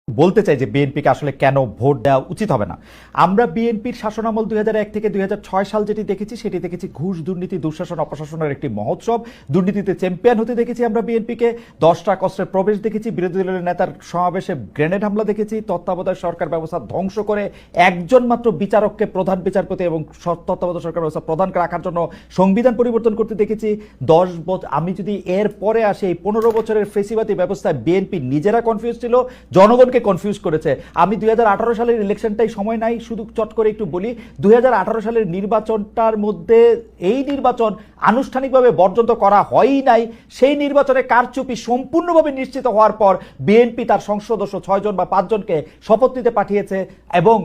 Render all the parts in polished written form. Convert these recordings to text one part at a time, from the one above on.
বলতে চাই যে বিএনপিকে আসলে কেন ভোট দেওয়া উচিত হবে না। আমরা বিএনপির শাসনামল 2001 থেকে 2006 সাল যেটি দেখেছি সেটি দেখেছি ঘুষ দুর্নীতি দুঃশাসন অপশাসনের একটি মহোৎসব। দুর্নীতিতে চ্যাম্পিয়ন হতে দেখেছি আমরা বিএনপিকে। 10টা কষ্টের প্রবেশ দেখেছি, বিরোধী দলের নেতার সমাবেশে গ্রেনেড হামলা দেখেছি, তত্ত্বাবধায়ক সরকার ব্যবস্থা ধ্বংস করে একজন মাত্র বিচারককে প্রধান বিচারপতি এবং তত্ত্বাবধায়ক সরকার ব্যবস্থা প্রধান রাখার জন্য সংবিধান পরিবর্তন করতে দেখেছি। 10 বছর আমি যদি এর পরে আসি, এই 15 বছরের ফেসিবাদী ব্যবস্থায় বিএনপি নিজেরা কনফিউজ ছিল, জনগণকে কনফিউজ করেছে। আমি 2018 সালের ইলেকশনটাই সময় নাই, শুধু চট করে একটু বলি। 2018 সালের নির্বাচনটার মধ্যে এই নির্বাচন আনুষ্ঠানিকভাবে বর্জন করা হয়ই নাই। সেই নির্বাচনে কারচুপি সম্পূর্ণভাবে নিশ্চিত হওয়ার পর বিএনপি তার সংসদ সদস্য 6 জন বা 5 জনকে শপথ নিতে পাঠিয়েছে এবং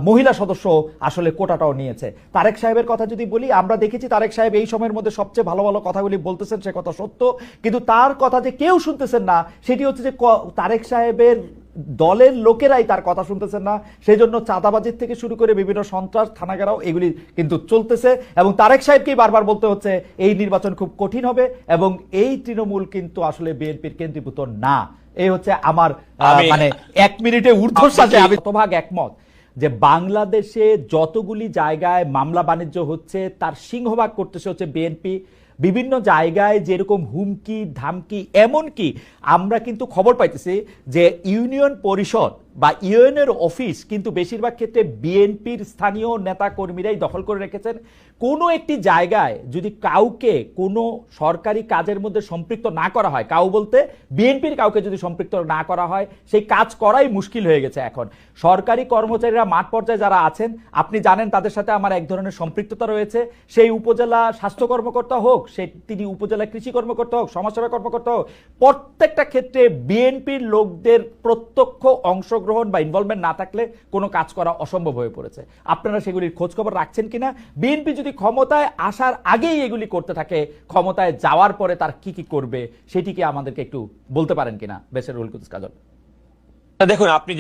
মহিলা সদস্য আসলে কোটাটাও নিয়েছে। তারেক সাহেবের কথা যদি বলি, আমরা দেখেছি তারেক সাহেব এই সময়ের মধ্যে সবচেয়ে ভালো ভালো কথাগুলি বলতেছেন, সে কথা সত্য, কিন্তু তার কথা যে কেউ শুনতেছেন না সেটি হচ্ছে যে তারেক সাহেবের দলের লোকেরাই তার কথা শুনতেছেন না। সেই জন্য চাঁদাবাজির থেকে শুরু করে বিভিন্ন সন্ত্রাস থানাঘেরাও এগুলি কিন্তু চলতেছে এবং তারেক সাহেবকেই বারবার বলতে হচ্ছে এই নির্বাচন খুব কঠিন হবে এবং এই তৃণমূল কিন্তু আসলে বিএনপির কেন্দ্রীভূত না। এই হচ্ছে আমার মানে 1 মিনিটে ঊর্ধ্বশ্বাসে আমি শতভাগ একমত যে বাংলাদেশে যতগুলি জায়গায় মামলা বাণিজ্য হচ্ছে তার সিংহভাগ করতেছে হচ্ছে বিএনপি। বিভিন্ন জায়গায় যেরকম হুমকি ধামকি, এমনকি আমরা কিন্তু খবর পাইতেছি যে ইউনিয়ন পরিষদ বা ইউএনের অফিস কিন্তু বেশিরভাগ ক্ষেত্রে বিএনপির স্থানীয় নেতা কর্মীরাই দখল করে রেখেছেন। কোনো একটি জায়গায় যদি কাউকে কোনো সরকারি কাজের মধ্যে সম্পৃক্ত না করা হয়, কাউ বলতে বিএনপির কাউকে যদি সম্পৃক্ত না করা হয়, সেই কাজ করাই মুশকিল হয়ে গেছে এখন। সরকারি কর্মচারীরা মাঠ পর্যায়ে যারা আছেন, আপনি জানেন তাদের সাথে আমার এক ধরনের সম্পৃক্ততা রয়েছে। সেই উপজেলা স্বাস্থ্য কর্মকর্তা হোক, তিনি উপজেলা কৃষি কর্মকর্তা হোক, সমাজসেবা কর্মকর্তা হোক, প্রত্যেকটা ক্ষেত্রে বিএনপির লোকদের প্রত্যক্ষ অংশগ্রহণ বা ইনভলভমেন্ট না থাকলে কোনো কাজ করা অসম্ভব হয়ে পড়েছে। আপনারা সেগুলির খোঁজ খবর রাখছেন কিনা? বিএনপি যদি ক্ষমতায় আসার আগেই এগুলি করতে থাকে, ক্ষমতায় যাওয়ার পরে তার কি কি করবে সেটিকে আমাদেরকে একটু বলতে পারেন কিনা বেশের রুল কুদ্দুস কাজল? দেখুন, আপনি